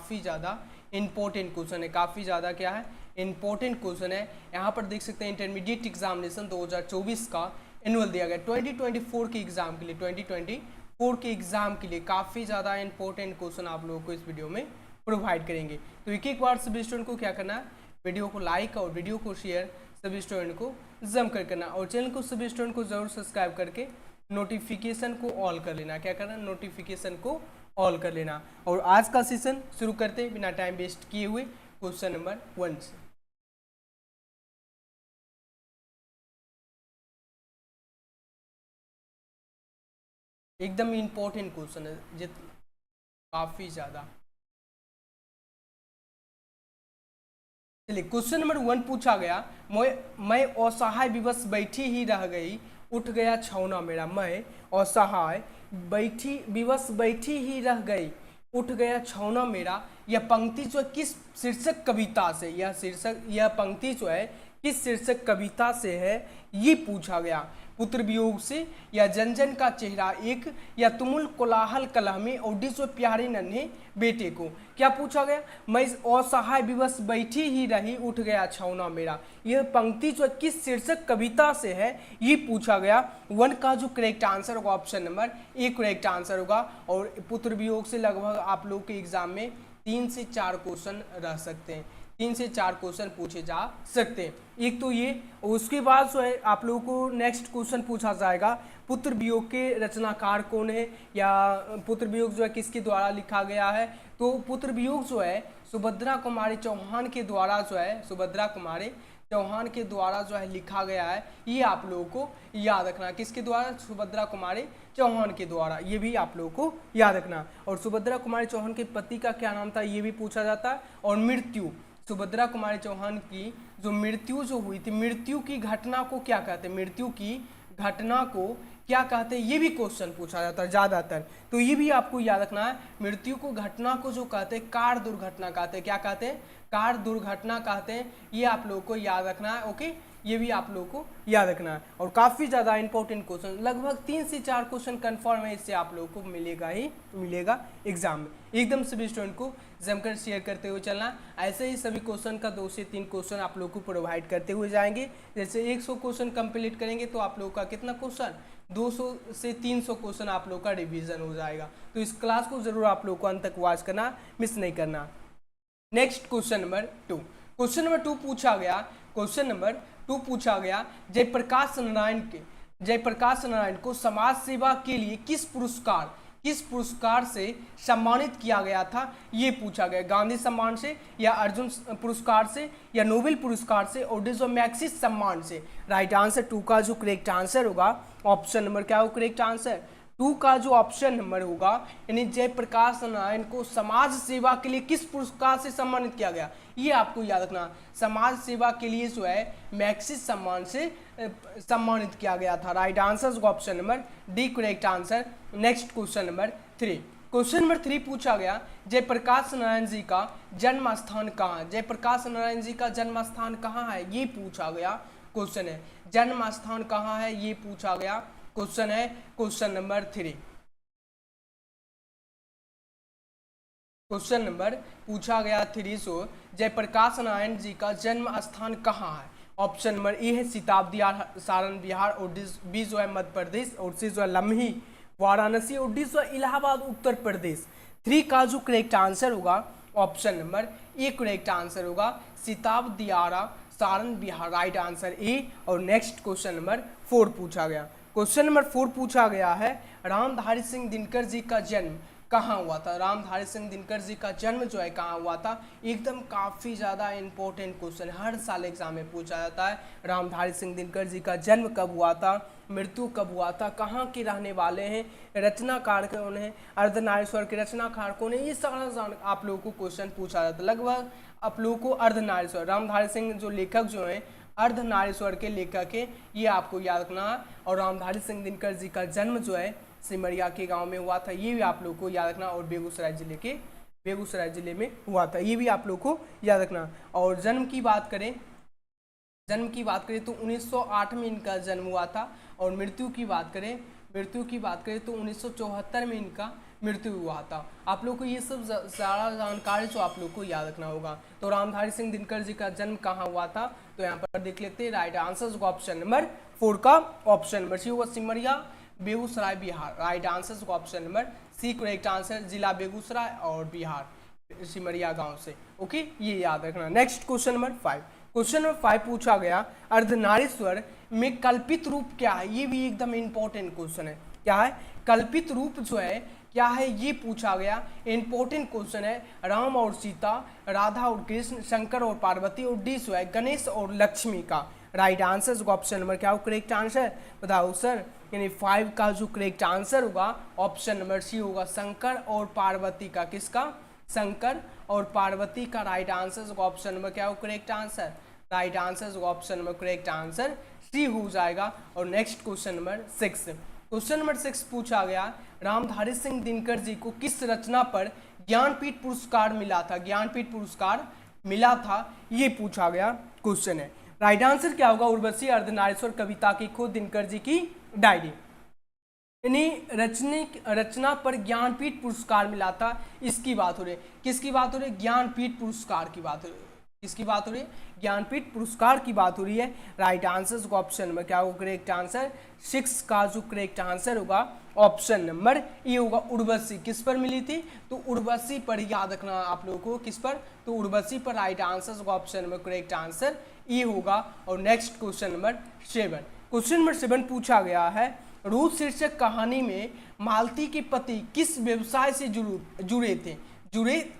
काफ़ी ज़्यादा important question है, काफ़ी ज़्यादा क्या है, इंपॉर्टेंट क्वेश्चन है। यहाँ पर देख सकते हैं इंटरमीडिएट एग्जामिनेशन 2024 का एनुअल दिया गया 2024 के एग्जाम के लिए, 2024 के एग्जाम के लिए काफ़ी ज़्यादा इंपॉर्टेंट क्वेश्चन आप लोगों को इस वीडियो में प्रोवाइड करेंगे। तो एक बार सभी स्टूडेंट को क्या करना है, वीडियो को लाइक और वीडियो को शेयर सभी स्टूडेंट को जम कर करना, और चैनल को सभी स्टूडेंट को जरूर सब्सक्राइब करके नोटिफिकेशन को ऑल कर लेना। क्या करना, नोटिफिकेशन को ऑल कर लेना। और आज का सेशन शुरू करते बिना टाइम वेस्ट किए हुए क्वेश्चन नंबर 1 से। एकदम इंपॉर्टेंट क्वेश्चन है, काफी ज्यादा। चलिए क्वेश्चन नंबर 1 पूछा गया, मैं असहाय विवश बैठी ही रह गई, उठ गया छौना मेरा। मैं असहाय विवश बैठी ही रह गई, उठ गया छौना मेरा। यह पंक्ति जो है किस शीर्षक कविता से, यह पंक्ति जो है किस शीर्षक कविता से है, ये पूछा गया। पुत्र वियोग से, या जन का चेहरा एक, या तुमुल कोलाहल कलह में ओडी जो प्यारे नन्हे बेटे को। क्या पूछा गया, मैं असहाय विवश बैठी ही रही, उठ गया छौना मेरा। यह पंक्ति जो किस शीर्षक कविता से है, ये पूछा गया। 1 का जो करेक्ट आंसर होगा option number A correct answer होगा। और पुत्र वियोग से लगभग आप लोग के एग्जाम में 3 से 4 क्वेश्चन रह सकते हैं, 3 से 4 क्वेश्चन पूछे जा सकते हैं। एक तो ये, उसके बाद जो है आप लोगों को नेक्स्ट क्वेश्चन पूछा जाएगा, पुत्र वियोग के रचनाकार कौन है, या पुत्र वियोग जो है किसके द्वारा लिखा गया है। तो पुत्र वियोग जो है सुभद्रा कुमारी चौहान के द्वारा जो है, सुभद्रा कुमारी चौहान के द्वारा जो है लिखा गया है। ये आप लोगों को याद रखना, किसके द्वारा, सुभद्रा कुमारी चौहान के द्वारा, ये भी आप लोगों को याद रखना। और सुभद्रा कुमारी चौहान के पति का क्या नाम था, ये भी पूछा जाता है। और मृत्यु, सुभद्रा कुमारी चौहान की जो मृत्यु जो हुई थी, मृत्यु की घटना को क्या कहते हैं, मृत्यु की घटना को क्या कहते हैं, ये भी क्वेश्चन पूछा जाता है ज़्यादातर। तो ये भी आपको याद रखना है। मृत्यु को घटना को जो कहते हैं कार दुर्घटना कहते हैं, क्या कहते हैं, कार दुर्घटना कहते हैं। ये आप लोगों को याद रखना है। ओके, ये भी आप लोगों को याद रखना है। और काफ़ी ज़्यादा इंपॉर्टेंट क्वेश्चन, लगभग 3 से 4 क्वेश्चन कन्फर्म है, इससे आप लोगों को मिलेगा ही मिलेगा एग्जाम में। एकदम सभी स्टूडेंट को जमकर शेयर करते हुए चलना। ऐसे ही सभी क्वेश्चन का 2 से 3 क्वेश्चन आप लोग को प्रोवाइड करते हुए जाएंगे। जैसे 100 क्वेश्चन कंप्लीट करेंगे तो आप लोग का कितना क्वेश्चन, 200 से 300 क्वेश्चन आप लोग का रिवीजन हो जाएगा। तो इस क्लास को जरूर आप लोग को अंत तक वॉच करना, मिस नहीं करना। Next question number 2, question number 2 पूछा गया, क्वेश्चन नंबर 2 पूछा गया, जयप्रकाश नारायण को समाज सेवा के लिए किस पुरस्कार से सम्मानित किया गया था, ये पूछा गया। गांधी सम्मान से, या अर्जुन पुरस्कार से, या नोबेल पुरस्कार से, और मैक्सिस सम्मान से। राइट आंसर 2 का जो करेक्ट आंसर होगा ऑप्शन नंबर, क्या हो करेक्ट आंसर 2 का जो ऑप्शन नंबर होगा, यानी जयप्रकाश नारायण को समाज सेवा के लिए किस पुरस्कार से सम्मानित किया गया, ये आपको याद रखना। समाज सेवा के लिए जो है मैक्सिस सम्मान से सम्मानित किया गया था। Right answer option number D correct answer. Next question number 3, question number 3 पूछा गया, जयप्रकाश नारायण जी का जन्म स्थान कहाँ है। जयप्रकाश नारायण जी का जन्म स्थान कहाँ है, ये पूछा गया क्वेश्चन है। जन्म स्थान कहाँ है, ये पूछा गया क्वेश्चन है। क्वेश्चन नंबर 3, क्वेश्चन नंबर पूछा गया 3 सो, जयप्रकाश नारायण जी का जन्म स्थान कहाँ है। ऑप्शन नंबर ए है शताब्दी सारण बिहार, और बी जो है मध्य प्रदेश, और सी जो है लम्ही वाराणसी, और डी जो है इलाहाबाद उत्तर प्रदेश। 3 का जो करेक्ट आंसर होगा option number A correct answer होगा, शताब्दी सारण बिहार। राइट आंसर ए। और नेक्स्ट क्वेश्चन नंबर 4 पूछा गया, क्वेश्चन नंबर 4 पूछा गया है, रामधारी सिंह दिनकर जी का जन्म कहाँ हुआ था। रामधारी सिंह दिनकर जी का जन्म जो है कहाँ हुआ था। एकदम काफ़ी ज़्यादा इंपॉर्टेंट क्वेश्चन, हर साल एग्जाम में पूछा जाता है। रामधारी सिंह दिनकर जी का जन्म कब हुआ था, मृत्यु कब हुआ था, कहाँ के रहने वाले हैं, रचनाकार कौन है, अर्धनारीश्वर के रचनाकार कौन है, ये सारा आप लोगों को क्वेश्चन पूछा जाता है। लगभग आप लोगों को अर्धनारीश्वर, रामधारी सिंह जो लेखक जो हैं अर्धनारीश्वर के लेखक है, ये आपको याद रखना है। और रामधारी सिंह दिनकर जी का जन्म जो है सिमरिया के गांव में हुआ था, ये भी आप लोग को याद रखना। और बेगूसराय जिले में हुआ था, ये भी आप लोग को याद रखना। और जन्म की बात करें तो 1908 में इनका जन्म हुआ था। और मृत्यु की बात करें तो 1974 में इनका मृत्यु हुआ था। आप लोग को ये सब सारा जानकारी जो आप लोग को याद रखना होगा। तो रामधारी सिंह दिनकर जी का जन्म कहाँ हुआ था, तो यहाँ पर देख लेते हैं। राइट आंसर होगा ऑप्शन नंबर 4 का ऑप्शन नंबर सी होगा सिमरिया बेगूसराय बिहार। राइट आंसर होगा option number C correct answer, जिला बेगूसराय और बिहार सिमरिया गांव से। ओके, ये याद रखना। Next question number 5। Question number 5 पूछा गया अर्धनारीश्वर में कल्पित रूप क्या है। ये भी एकदम इंपॉर्टेंट क्वेश्चन है। क्या है कल्पित रूप जो है क्या है, ये पूछा गया। इंपॉर्टेंट क्वेश्चन है। राम और सीता, राधा और कृष्ण, शंकर और पार्वती और डी जो है गणेश और लक्ष्मी का। राइट आंसर होगा ऑप्शन नंबर क्या होगा करेक्ट आंसर, बताओ सर। यानी 5 का जो करेक्ट आंसर होगा ऑप्शन नंबर सी होगा शंकर और पार्वती का। किसका, शंकर और पार्वती का। राइट आंसर होगा ऑप्शन नंबर क्या होगा करेक्ट आंसर, राइट आंसर होगा option number correct answer C हो जाएगा। और next question number 6। Question number 6 पूछा गया रामधारी सिंह दिनकर जी को किस रचना पर ज्ञानपीठ पुरस्कार मिला था। ज्ञानपीठ पुरस्कार मिला था, ये पूछा गया क्वेश्चन है। राइट आंसर क्या होगा उर्वशी अर्धनारीश्वर कविता की खोज दिनकर जी की डायरी। यानी रचना पर ज्ञानपीठ पुरस्कार मिला था, इसकी बात हो रही है। किसकी बात हो रही है, ज्ञानपीठ पुरस्कार की बात हो रही है। किसकी बात हो रही है, ज्ञानपीठ पुरस्कार की बात हो रही है। राइट आंसर का ऑप्शन नंबर क्या होगा करेक्ट आंसर, 6 का जो करेक्ट आंसर होगा ऑप्शन नंबर ये होगा उर्वशी। किस पर मिली थी, तो उर्वशी पर याद रखना आप लोगों को। किस पर, तो उर्वशी पर। राइट आंसर होगा ऑप्शन नंबर करेक्ट आंसर ये होगा। और next question number 7। Question number 7 पूछा गया है रूप शीर्षक कहानी में मालती के पति किस व्यवसाय से जुड़े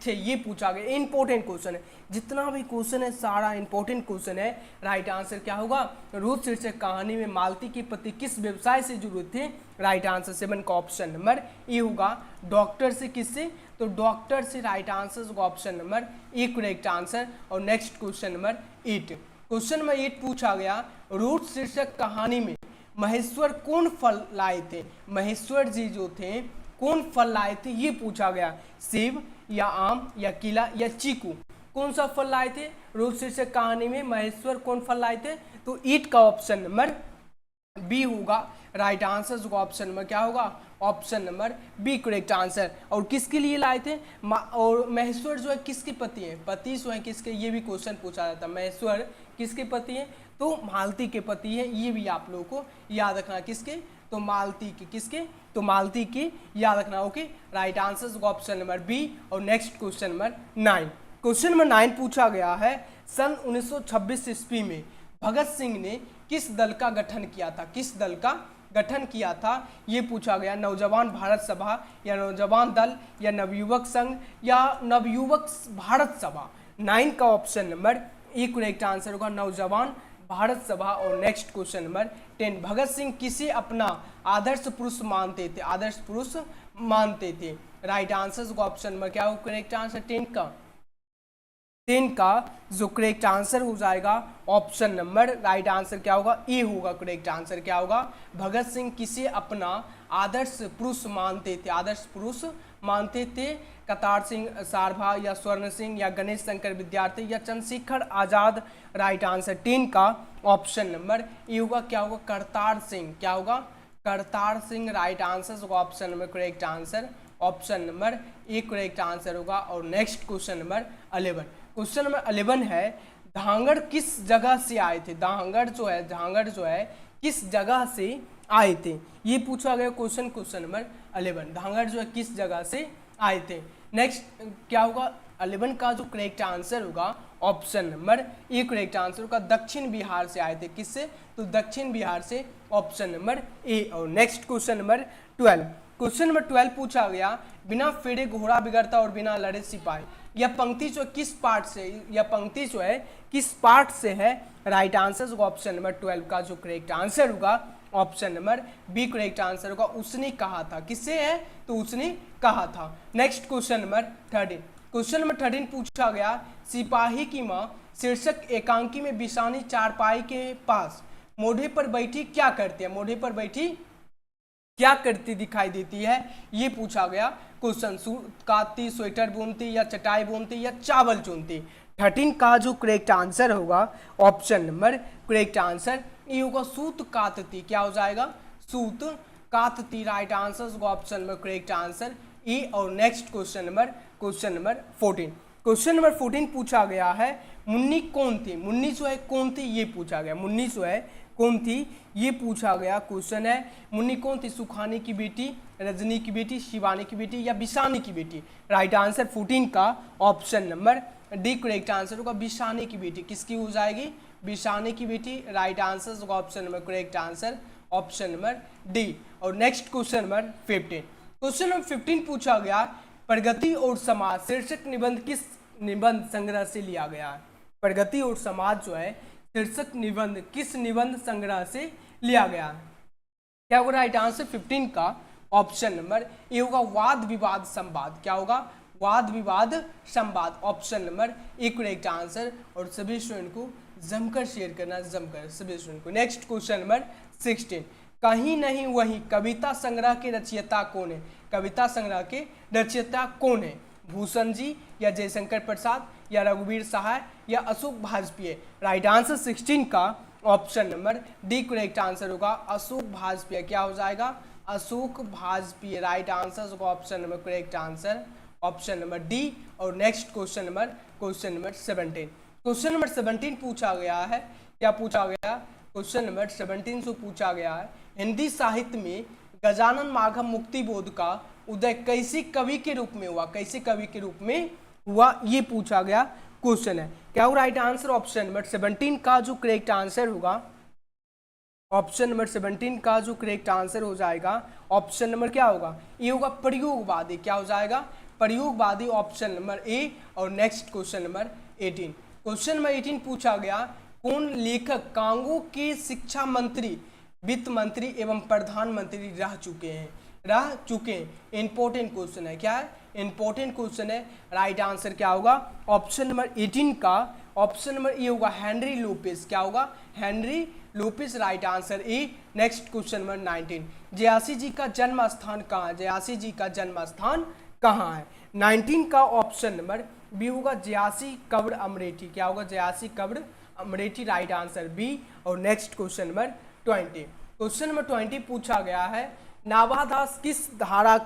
थे, ये पूछा गया। इंपॉर्टेंट क्वेश्चन है। जितना भी क्वेश्चन है सारा इंपॉर्टेंट क्वेश्चन है। राइट आंसर क्या होगा, रूप शीर्षक कहानी में मालती के पति किस व्यवसाय से जुड़े थे। राइट आंसर 7 का ऑप्शन नंबर ए होगा डॉक्टर से। किससे, तो डॉक्टर से। राइट आंसर होगा option number A correct answer. और next question number 8। Question number 8 पूछा गया रूप शीर्षक कहानी में महेश्वर कौन फल लाए थे। महेश्वर जी जो थे कौन फल लाए थे, ये पूछा गया। सेब या आम या केला या चीकू, कौन सा फल लाए थे। रूप शीर्षक कहानी में महेश्वर कौन फल लाए थे, तो 8 का ऑप्शन नंबर बी होगा। राइट आंसर होगा ऑप्शन नंबर क्या होगा, option number B correct answer. और किसके लिए लाए थे, और महेश्वर जो है किसके पति हैं, पति जो है किसके, ये भी क्वेश्चन पूछा जाता है। महेश्वर किसके पति हैं, तो मालती के पति हैं। ये भी आप लोगों को याद रखना। किसके, तो मालती के। किसके, तो मालती की याद रखना। ओके, राइट आंसर होगा ऑप्शन नंबर बी। और next question number 9। Question number 9 पूछा गया है सन 1926 ईस्वी में भगत सिंह ने किस दल का गठन किया था। किस दल का गठन किया था, ये पूछा गया। नवजवान भारत सभा या नौजवान दल या नवयुवक संघ या नवयुवक भारत सभा। 9 का option number A correct answer होगा नौजवान भारत सभा। और next question number 10। Bhagat Singh किसे अपना आदर्श पुरुष मानते थे, आदर्श पुरुष मानते थे। राइट आंसर होगा ऑप्शन नंबर क्या होगा करेक्ट आंसर, 10 का जो करेक्ट आंसर हो जाएगा ऑप्शन नंबर राइट आंसर क्या होगा, ए होगा। करेक्ट आंसर क्या होगा, भगत सिंह किसे अपना आदर्श पुरुष मानते थे, आदर्श पुरुष मानते थे। कतार सिंह सारभा या स्वर्ण सिंह या गणेश शंकर विद्यार्थी या चंद्रशेखर आजाद। राइट आंसर 10 का ऑप्शन नंबर ए होगा। क्या होगा, करतार सिंह। क्या होगा, करतार सिंह। राइट आंसर होगा option number correct answer, option number A correct answer होगा। और next question number 11। Question number 11 है धांगड़ किस जगह से आए थे। धांगड़ जो है किस जगह से आए थे, ये पूछा गया क्वेश्चन नंबर 11। धांगड़ जो है किस जगह से आए थे। नेक्स्ट क्या होगा, 11 का जो करेक्ट आंसर होगा option number A correct answer होगा। दक्षिण बिहार से आए थे, किससे, तो दक्षिण बिहार से, ऑप्शन नंबर ए। और next question number 12। Question number 12 पूछा गया बिना फेरे घोड़ा बिगड़ता और बिना लड़े सिपाही। यह पंक्ति जो किस पार्ट से, यह पंक्ति जो है किस पार्ट से है। राइट आंसर होगा ऑप्शन नंबर 12 का जो करेक्ट आंसर होगा option number B correct answer होगा। उसने कहा था, किससे है, तो उसने कहा था। Next question number 13। Question number 13 पूछा गया सिपाही की मां शीर्षक एकांकी में बिसानी चारपाई के पास मोढ़े पर बैठी क्या करती है, मोढ़े पर बैठी क्या करती दिखाई देती है, ये पूछा गया क्वेश्चन। सूत काटती, स्वेटर बुनती या चटाई बुनती या चावल चुनती। 13 का जो करेक्ट आंसर होगा ऑप्शन नंबर करेक्ट आंसर ये होगा सूत काटती। क्या हो जाएगा, सूत काटती। राइट आंसर होगा ऑप्शन नंबर करेक्ट आंसर ई। और next question number 14। Question number 14 पूछा गया है मुन्नी कौन थी। मुन्नी जो है कौन थी ये पूछा गया। मुन्नी जो है कौन थी ये पूछा गया क्वेश्चन है। मुन्नी कौन थी? सुखानी की बेटी, रजनी की बेटी, शिवानी की बेटी या बिसानी की बेटी। राइट आंसर 14 का option number D correct answer होगा। बिसानी की बेटी किसकी हो जाएगी? बिसानी की बेटी। राइट आंसर होगा option number correct answer option number D. और next question number 15। Question number 15 पूछा गया प्रगति और समाज शीर्षक निबंध किस निबंध संग्रह से लिया गया है। प्रगति और समाज जो है शीर्षक निबंध किस निबंध संग्रह से लिया गया है? क्या होगा राइट आंसर 15 का ऑप्शन नंबर ए होगा वाद विवाद संवाद। क्या होगा? वाद विवाद संवाद। Option number A correct answer. और सभी स्टूडेंट को जमकर शेयर करना, जमकर सभी स्टूडेंट को। Next question number 16। कहीं नहीं वहीं कविता संग्रह के रचयिता कौन है? कविता संग्रह के रचयिता कौन है? भूषण जी या जयशंकर प्रसाद या रघुवीर सहाय या अशोक भाजपेयी। राइट आंसर 16 का option number D correct answer होगा अशोक भाजपेयी। क्या हो जाएगा? अशोक भाजपेयी। राइट आंसर होगा option number correct answer option number D. और next question number 17। Question number 17 पूछा गया है। क्या पूछा गया? क्वेश्चन नंबर 17 से पूछा गया है हिंदी साहित्य में गजानन माघम मुक्तिबोध का उदय कैसे कवि के रूप में हुआ? कैसे कवि के रूप में हुआ ये पूछा गया क्वेश्चन है। क्या हो राइट आंसर? ऑप्शन नंबर 17 का जो करेक्ट आंसर होगा, ऑप्शन नंबर 17 का जो करेक्ट आंसर हो जाएगा ऑप्शन नंबर क्या होगा? ये होगा प्रयोगवादी। क्या हो जाएगा? प्रयोगवादी। Option number A. और next question number 18। Question number 18 पूछा गया कौन लेखक कांगो के शिक्षा मंत्री, वित्त मंत्री एवं प्रधानमंत्री रह चुके हैं? इंपॉर्टेंट क्वेश्चन है। क्या है? इंपॉर्टेंट क्वेश्चन है। राइट आंसर क्या होगा? ऑप्शन नंबर 18 का ऑप्शन नंबर ए होगा हेनरी लोपेस। क्या होगा? Henry Lopes. Right answer A. Next question number 19। Jayasi ji का जन्म स्थान कहाँ है? जयासी जी का जन्म स्थान कहाँ है? 19 का ऑप्शन नंबर बी होगा जयासी कब्र अमरेठी। क्या होगा? जयासी कब्र अमरेठी। Right answer B. और next question number 20। Question number 20 पूछा गया है नाभादास किस धारा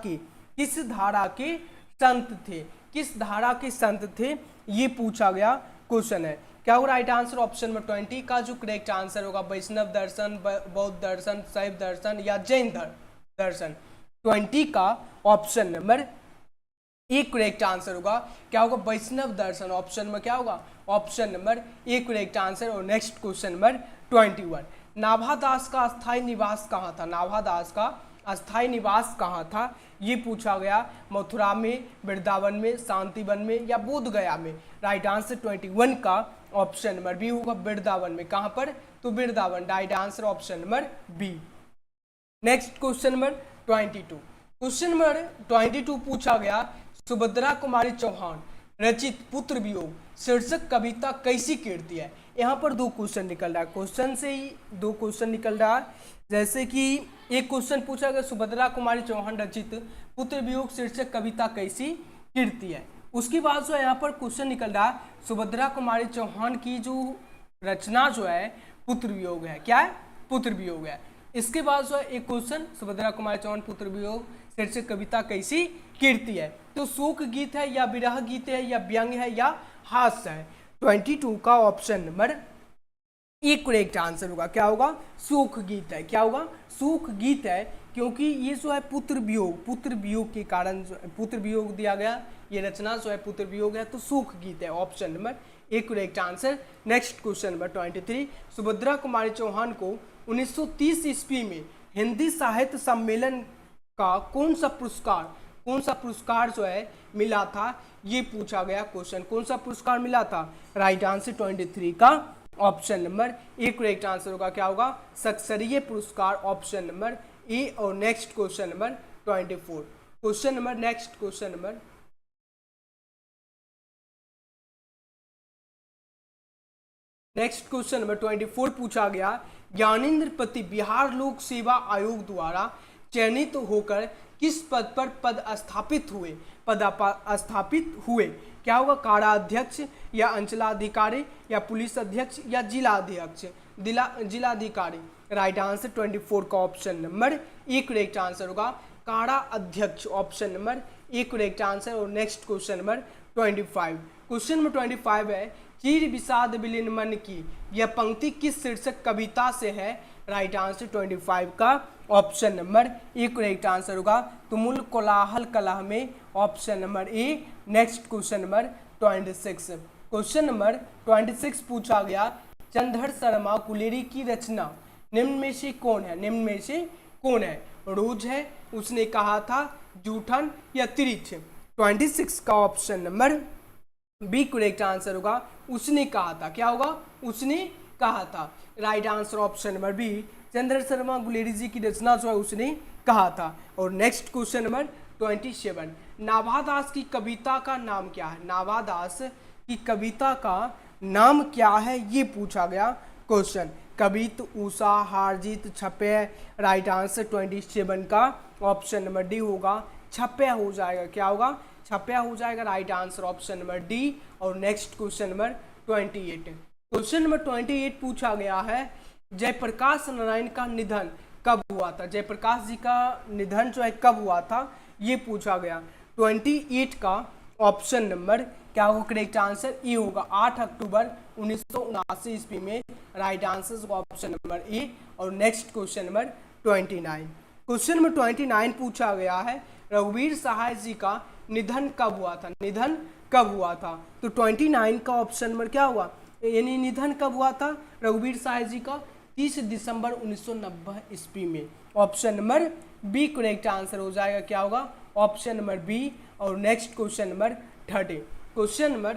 के संत थे? किस धारा के संत थे ये पूछा गया क्वेश्चन है। क्या होगा राइट आंसर? ऑप्शन नंबर 20 का जो करेक्ट आंसर होगा वैष्णव दर्शन, बौद्ध दर्शन, शैव दर्शन या जैन दर्शन। 20 का ऑप्शन नंबर एक करेक्ट आंसर होगा। क्या होगा? वैष्णव दर्शन। ऑप्शन में क्या होगा? ऑप्शन नंबर एक करेक्ट आंसर। और नेक्स्ट क्वेश्चन नंबर 21। नाभादास का अस्थायी निवास कहाँ था? नाभादास का अस्थायी निवास कहाँ था ये पूछा गया। मथुरा में, वृंदावन में, शांतिवन में या बोध गया में। राइट आंसर 21 का ऑप्शन नंबर बी होगा वृंदावन में। कहाँ पर? तो Vrindavan. Right answer option number B. Next question number 22। Question number 22 पूछा गया सुभद्रा कुमारी चौहान रचित पुत्र वियोग शीर्षक कविता कैसी कीर्ति है? यहाँ पर दो क्वेश्चन निकल रहा है। क्वेश्चन से ही दो क्वेश्चन निकल रहा है। जैसे कि एक क्वेश्चन पूछा गया सुभद्रा कुमारी चौहान रचित पुत्र वियोग शीर्षक कविता कैसी कीर्ति है। उसके बाद जो है यहाँ पर क्वेश्चन निकल रहा है सुभद्रा कुमारी चौहान की जो रचना जो है पुत्र वियोग है। क्या है? पुत्र वियोग है। इसके बाद जो है एक क्वेश्चन सुभद्रा कुमारी चौहान पुत्र वियोग शीर्षक कविता कैसी कीर्ति है। तो शोक गीत है या विरह गीत है या व्यंग है या हास्य है। 22 का ऑप्शन नंबर एक करेक्ट आंसर होगा। क्या होगा? शोक गीत है। क्या होगा? शोक गीत है, क्योंकि ये जो है पुत्र वियोग के कारण पुत्र वियोग दिया गया। ये रचना जो है पुत्र वियोग है, तो शोक गीत है। ऑप्शन नंबर एक correct answer. Next question number 23। Subhadra Kumari Chauhan को 1930 ईस्वी में हिंदी साहित्य सम्मेलन का कौन सा पुरस्कार जो है मिला था ये पूछा गया क्वेश्चन। कौन सा पुरस्कार मिला था? राइट आंसर 23 का option number A correct answer होगा। क्या होगा? सक्सरीय पुरस्कार। Option number A. और next question number 24। Question number next question number 24 पूछा गया ज्ञानेंद्र पति बिहार लोक सेवा आयोग द्वारा चयनित होकर किस पद पर स्थापित हुए? क्या होगा? कारा अध्यक्ष या अंचलाधिकारी या पुलिस अध्यक्ष या जिलाधिकारी। राइट आंसर 24 का option number A correct answer होगा कारा अध्यक्ष। Option number A correct answer. और next question number 25। Question number 25 है, चीर विषाद विलीन मन की, यह पंक्ति किस शीर्षक कविता से है? राइट आंसर 25 का option number A correct answer होगा। तुमुल कोलाहल कलह में, ऑप्शन नंबर ए। Next question number 26। Question number 26 पूछा गया, चंद्र शर्मा गुलेरी की रचना निम्न में से कौन है? निम्न में से कौन है? रोज है, उसने कहा था, जूठन या तिरिच? 26 का option number B correct answer होगा। उसने कहा था, क्या होगा? उसने कहा था। Right answer option number B, Chandra Sharma Guleri ji की रचना जो है उसने कहा था। और नेक्स्ट क्वेश्चन नंबर 27, नाभादास की कविता का नाम क्या है? नाभादास की कविता का नाम क्या है, ये पूछा गया क्वेश्चन। कवित, उषा, हारजीत, छपे? राइट आंसर 27 का ऑप्शन नंबर डी होगा, छपे हो जाएगा। क्या होगा? छपया हो जाएगा। Right answer option number D. और next question number 28। Question number 28 पूछा गया है, जयप्रकाश नारायण का निधन कब हुआ था? जयप्रकाश जी का निधन जो है कब हुआ था, ये पूछा गया। 28 का ऑप्शन नंबर क्या होगा? करेक्ट आंसर ए होगा, 8 अक्टूबर 1979 ईस्वी में। Right answer option number A. और next question number 29। Question number 29 पूछा गया है, रघुवीर सहाय जी का निधन कब हुआ था? निधन कब हुआ था? तो 29 का ऑप्शन नंबर क्या हुआ, यानी निधन कब हुआ था रघुवीर सहाय जी का? 30 दिसंबर 1990 ईस्वी में। Option number B correct answer हो जाएगा। क्या होगा? Option number B. और next question number 30। Question number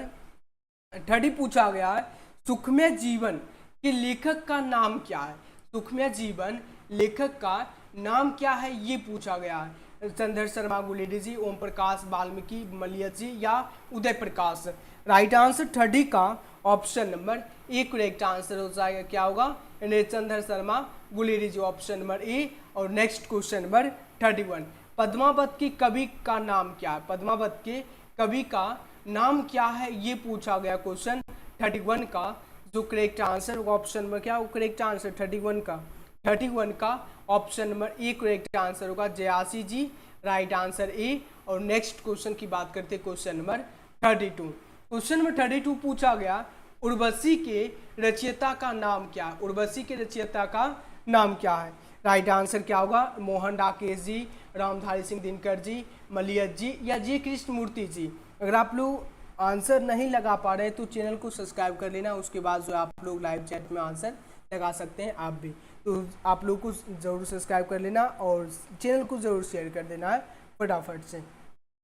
30 पूछा गया है, सुखमय जीवन के लेखक का नाम क्या है? सुखमय जीवन लेखक का नाम क्या है, ये पूछा गया है। चंद्र शर्मा गुलेरी जी, ओम प्रकाश वाल्मीकि, मलियत जी या उदय प्रकाश? राइट आंसर 30 का option number A correct answer हो जाएगा। क्या होगा? चंद्र शर्मा गुलेरी जी, ऑप्शन नंबर ए। और नेक्स्ट क्वेश्चन नंबर 31, पद्मावत के कवि का नाम क्या है? पद्मावत के कवि का नाम क्या है, ये पूछा गया क्वेश्चन 31 का। जो करेक्ट आंसर ऑप्शन नंबर क्या होगा? करेक्ट आंसर 31 का option number A correct answer होगा, जयासी जी। राइट आंसर ए। और नेक्स्ट क्वेश्चन की बात करते हैं, क्वेश्चन नंबर 32। क्वेश्चन नंबर 32 पूछा गया, उर्वशी के रचयिता का नाम क्या है? उर्वशी के रचयिता का नाम क्या है? राइट आंसर क्या होगा? मोहन राकेश जी, रामधारी सिंह दिनकर जी, मलियत जी या जी कृष्णमूर्ति जी? अगर आप लोग आंसर नहीं लगा पा रहे तो चैनल को सब्सक्राइब कर लेना, उसके बाद जो आप लोग लाइव चैट में आंसर लगा सकते हैं आप भी। तो आप लोग को ज़रूर सब्सक्राइब कर लेना और चैनल को ज़रूर शेयर कर देना है फटाफट से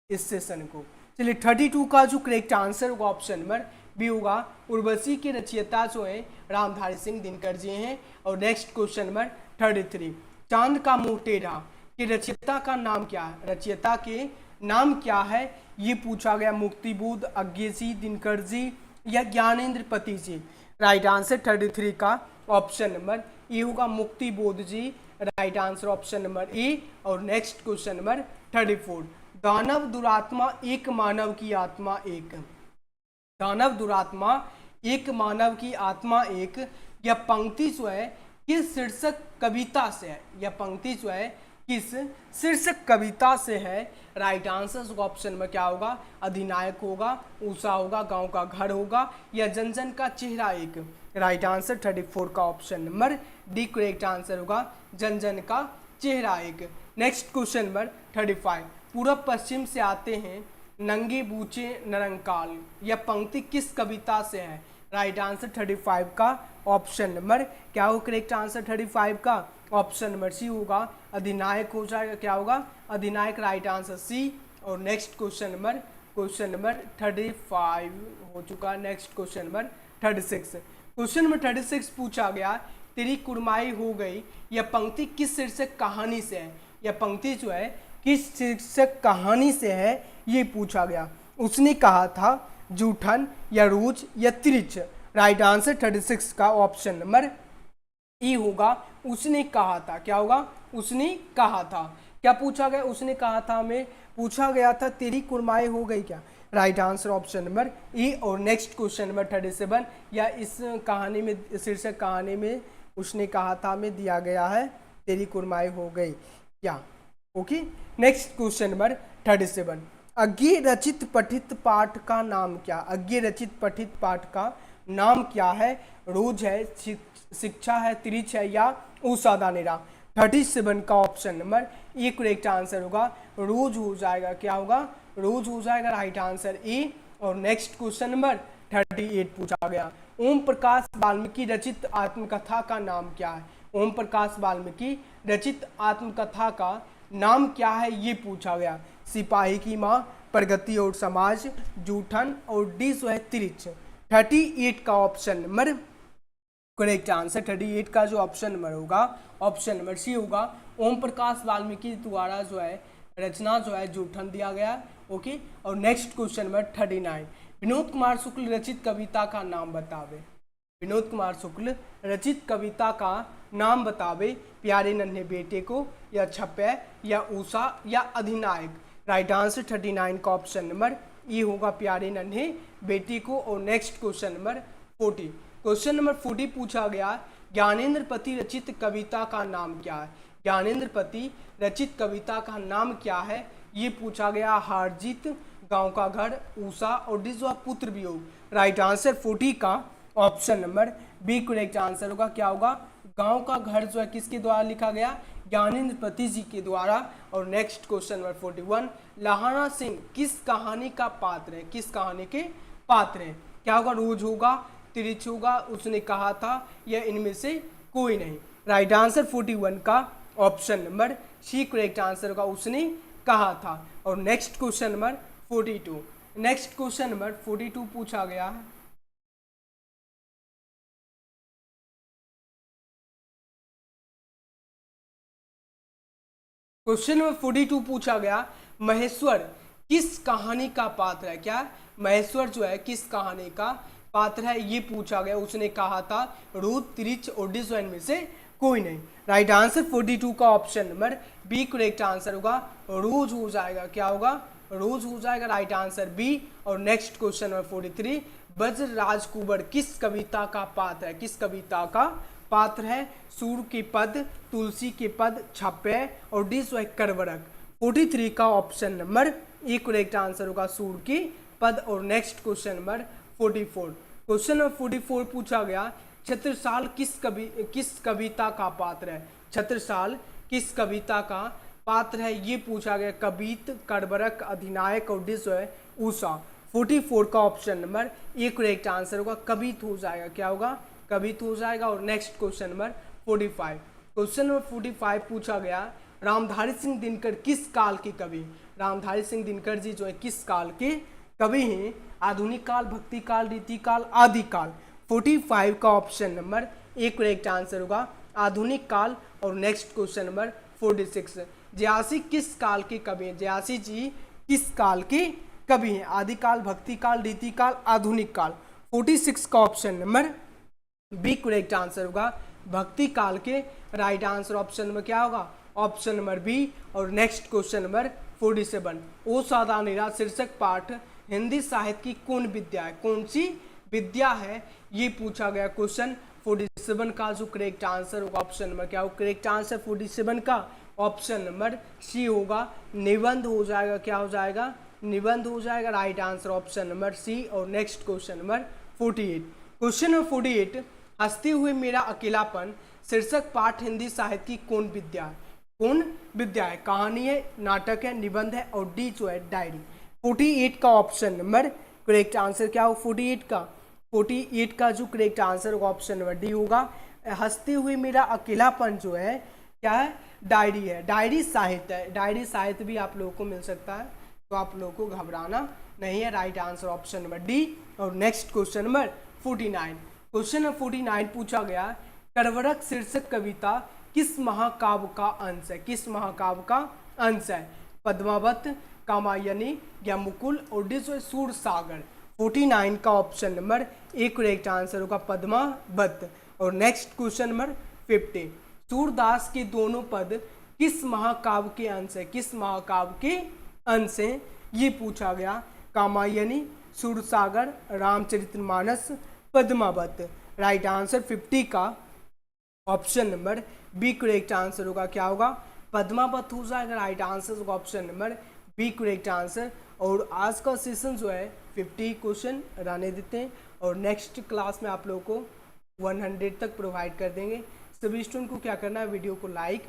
इस सेशन को। चलिए 32 का जो करेक्ट आंसर होगा ऑप्शन नंबर बी होगा, उर्वशी के रचयिता जो है रामधारी सिंह दिनकर जी हैं। और नेक्स्ट क्वेश्चन नंबर 33, चांद का मुंह टेढ़ा के रचयिता का नाम क्या है? रचयिता के नाम क्या है, ये पूछा गया। मुक्तिबोध, अज्ञे जी, दिनकर जी या ज्ञानेंद्र पति जी? राइट आंसर 33 का ऑप्शन नंबर ए होगा, Muktibodh ji. Right answer option number A. और नेक्स्ट क्वेश्चन नंबर 34, दानव दुरात्मा एक मानव की आत्मा एक। दानव दुरात्मा एक मानव की आत्मा एक, यह पंक्ति जो है किस शीर्षक कविता से है? यह पंक्ति जो है किस शीर्षक कविता से है? राइट आंसर ऑप्शन में क्या होगा? अधिनायक होगा, उषा होगा, गांव का घर होगा या जन जन का चेहरा एक? राइट आंसर 34 का option number D correct answer होगा, जन जन का चेहरा एक। नेक्स्ट क्वेश्चन नंबर 35, पूर्व पश्चिम से आते हैं नंगे बूचे निरंकाल, यह पंक्ति किस कविता से है? राइट आंसर 35 का ऑप्शन नंबर क्या होगा? करेक्ट आंसर 35 का ऑप्शन नंबर सी होगा, अधिनायक हो जाएगा। क्या होगा? अधिनायक। Right answer C. और नेक्स्ट क्वेश्चन नंबर 35 हो चुका। Next question number 36। Question number 36 पूछा गया, तेरी कुरमाई हो गई, यह पंक्ति किस शीर्षक कहानी से है? यह पंक्ति जो है किस शीर्षक कहानी से है, ये पूछा गया। उसने कहा था, जूठन या रोज या त्रिच? राइट आंसर 36 का ऑप्शन नंबर ई होगा, उसने कहा था। क्या होगा? उसने कहा था। क्या पूछा गया? उसने कहा था में पूछा गया था, तेरी कुरमाई हो गई क्या? राइट आंसर ऑप्शन नंबर ई। और नेक्स्ट क्वेश्चन नंबर 37, या इस कहानी में, शीर्षक कहानी में उसने कहा था में दिया गया है, तेरी कुरमाई हो गई क्या? Okay. Next question number 37, Agyeya रचित पठित पाठ का नाम क्या? अज्ञे रचित पठित पाठ का नाम क्या है? रोज है, शिक्षा है, त्रिच है या ऊषा नेरा? 37 का option number A correct answer होगा, रोज हो जाएगा। क्या होगा? रोज हो जाएगा, राइट आंसर ए। और नेक्स्ट क्वेश्चन नंबर 38 पूछा गया, ओम प्रकाश वाल्मीकि रचित आत्मकथा का नाम क्या है? ओम प्रकाश वाल्मीकि रचित आत्मकथा का नाम क्या है, ये पूछा गया। सिपाही की माँ, प्रगति और समाज, जूठन और डी जो है त्रिच। 38 का ऑप्शन नंबर करेक्ट आंसर 38 का जो ऑप्शन नंबर होगा, ऑप्शन नंबर सी होगा। ओम प्रकाश वाल्मीकि द्वारा जो है रचना जो है जूठन दिया गया। ओके। और next question number 39, Vinod Kumar Shukla रचित कविता का नाम बतावे। विनोद कुमार शुक्ल रचित कविता का नाम बतावे। प्यारे नन्हे बेटे को, या छप्पे, या ऊषा, या अधिनायक? राइट आंसर 39 का ऑप्शन नंबर ई होगा, प्यारे नन्हे बेटे को। और next question number 40, question number 40 पूछा गया, ज्ञानेंद्र पति रचित कविता का नाम क्या है? ज्ञानेंद्र पति रचित कविता का नाम क्या है, ये पूछा गया। हारजीत, गांव का घर, ऊषा और डिजवा पुत्र वियोग? राइट आंसर 40 का option number B correct answer होगा। क्या होगा? गांव का घर जो है किसके द्वारा लिखा गया? ज्ञानेंद्र पति जी के द्वारा। और नेक्स्ट क्वेश्चन नंबर 41, लहाना सिंह किस कहानी का पात्र है? किस कहानी के पात्र है? क्या होगा? रोज होगा, त्रिच होगा, उसने कहा था, या इनमें से कोई नहीं? राइट आंसर 41 का option number C correct answer होगा, उसने कहा था। और next question number 42, next question number 42 पूछा गया है, क्वेश्चन नंबर 42 पूछा गया, महेश्वर किस कहानी का पात्र है? क्या महेश्वर जो है किस कहानी का पात्र है, ये पूछा गया। उसने कहा था रूथ, त्रिच और डिजवाइन में से कोई नहीं। राइट आंसर 42 का option number B correct answer होगा, रोज हो जाएगा। क्या होगा? रोज हो जाएगा, राइट आंसर बी। और नेक्स्ट क्वेश्चन नंबर 43, वज्र राजकुबर किस कविता का पात्र है? किस कविता का पात्र है? सूर के पद, तुलसी के पद, छप्पे और डिस व करवरक? 43 का option number A correct answer होगा, सूर के पद। और next question number 44, question number 44 पूछा गया, छत्रसाल किस कविता का पात्र है? छत्रसाल किस कविता का पात्र है, ये पूछा गया। कबीत, करबरक, अधिनायक और डिस है ऊषा? 44 का option number A correct answer होगा, कबीत हो जाएगा। क्या होगा? कबीत हो जाएगा। और next question number 45, question number 45 पूछा गया, रामधारी सिंह दिनकर किस काल के कवि? रामधारी सिंह दिनकर जी जो है किस काल के कवि हैं? आधुनिक काल, भक्ति काल, रीति काल, आदि काल? 45 का option number A correct answer होगा, आधुनिक काल। और नेक्स्ट क्वेश्चन नंबर 46, जयासी किस काल के कवि हैं? जयासी जी किस काल के कवि हैं? आदिकाल, भक्ति काल, रीति काल, आधुनिक काल? 46 का option number B correct answer होगा, भक्ति काल के। राइट आंसर ऑप्शन नंबर क्या होगा? Option number B. और नेक्स्ट क्वेश्चन नंबर 47, ओ सादा नीरा शीर्षक पाठ हिंदी साहित्य की कौन विद्या है? कौन सी विद्या है, ये पूछा गया। क्वेश्चन 47 का जो करेक्ट आंसर होगा, ऑप्शन नंबर क्या होगा? करेक्ट आंसर 47 का ऑप्शन नंबर सी होगा, निबंध हो जाएगा। क्या हो जाएगा? निबंध हो जाएगा। Right answer option number C. और next question number 48, question number 48, हंसते हुए मेरा अकेलापन शीर्षक पाठ हिंदी साहित्य की कौन विद्या है? कौन विद्या है? कहानी है, नाटक है, निबंध है और डी जो है डायरी? 48 का ऑप्शन नंबर करेक्ट आंसर क्या हो? 48 का जो करेक्ट आंसर होगा, ऑप्शन नंबर डी होगा, हंसते हुए मेरा अकेलापन जो है क्या है? डायरी है। डायरी साहित्य है, डायरी साहित्य भी आप लोगों को मिल सकता है, तो आप लोगों को घबराना नहीं है। Right answer option number D. और next question number 49, question number 49 पूछा गया, करवरक शीर्षक कविता किस महाकाव्य का अंश है? किस महाकाव्य का अंश है? पद्मावत, कामायनी, या मुकुल और डिस्व सूर सागर? 49 का option number A correct answer होगा, पद्मावत। और नेक्स्ट क्वेश्चन नंबर 50, सूरदास के दोनों पद किस महाकाव्य के अंश है? किस महाकाव्य के अंश हैं, ये पूछा गया। कामायनी, सूरसागर, रामचरितमानस, पद्मावत? राइट आंसर 50 का option number B correct answer होगा। क्या होगा? पद्मावत हो जाएगा। राइट आंसर होगा option number B correct answer. और आज का सेशन जो है 50 क्वेश्चन रहने देते हैं और नेक्स्ट क्लास में आप लोगों को 100 तक प्रोवाइड कर देंगे। सभी स्टूडेंट को क्या करना है, वीडियो को लाइक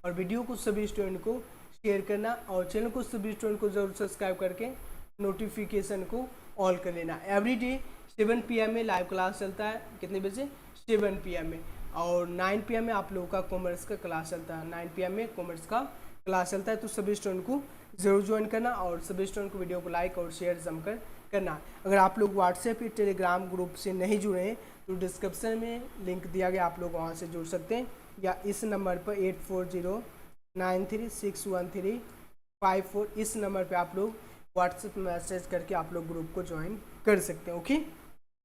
और वीडियो को सभी स्टूडेंट को शेयर करना और चैनल को सभी स्टूडेंट को जरूर सब्सक्राइब करके नोटिफिकेशन को ऑल कर लेना। एवरीडे 7 PM में लाइव क्लास चलता है। कितने बजे? 7 PM में। और 9 PM में आप लोगों का कॉमर्स का क्लास चलता है। 9 PM में कॉमर्स का क्लास चलता है। तो सभी स्टूडेंट को जरूर ज्वाइन करना और सभी स्टूडेंट को वीडियो को लाइक और शेयर जमकर करना। अगर आप लोग व्हाट्सएप या टेलीग्राम ग्रुप से नहीं जुड़े हैं तो डिस्क्रिप्शन में लिंक दिया गया, आप लोग वहाँ से जुड़ सकते हैं या इस नंबर पर 8409361354 इस नंबर पे आप लोग व्हाट्सएप मैसेज करके आप लोग ग्रुप को ज्वाइन कर सकते हैं। ओके।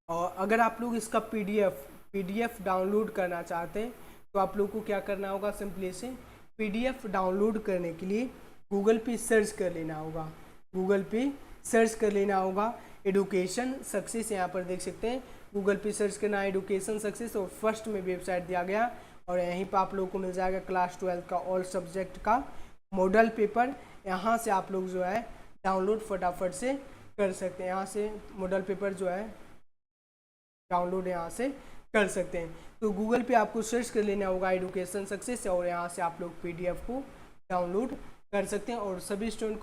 और अगर आप लोग इसका पीडीएफ डाउनलोड करना चाहते हैं तो आप लोग को क्या करना होगा, सिंपली से पीडीएफ डाउनलोड करने के लिए गूगल पे सर्च कर लेना होगा। गूगल पे सर्च कर लेना होगा एडुकेशन सक्सेस। यहाँ पर देख सकते हैं गूगल पे सर्च करना है एडुकेशन सक्सेस और फर्स्ट में वेबसाइट दिया गया और यहीं पर आप लोगों को मिल जाएगा क्लास 12 का ऑल सब्जेक्ट का मॉडल पेपर। यहाँ से आप लोग जो है डाउनलोड फटाफट से कर सकते हैं। यहाँ से मॉडल पेपर जो है डाउनलोड यहाँ से कर सकते हैं। तो गूगल पे आपको सर्च कर लेना होगा एडुकेशन सक्सेस और यहाँ से आप लोग पीडीएफ को डाउनलोड कर सकते हैं और सभी स्टूडेंट को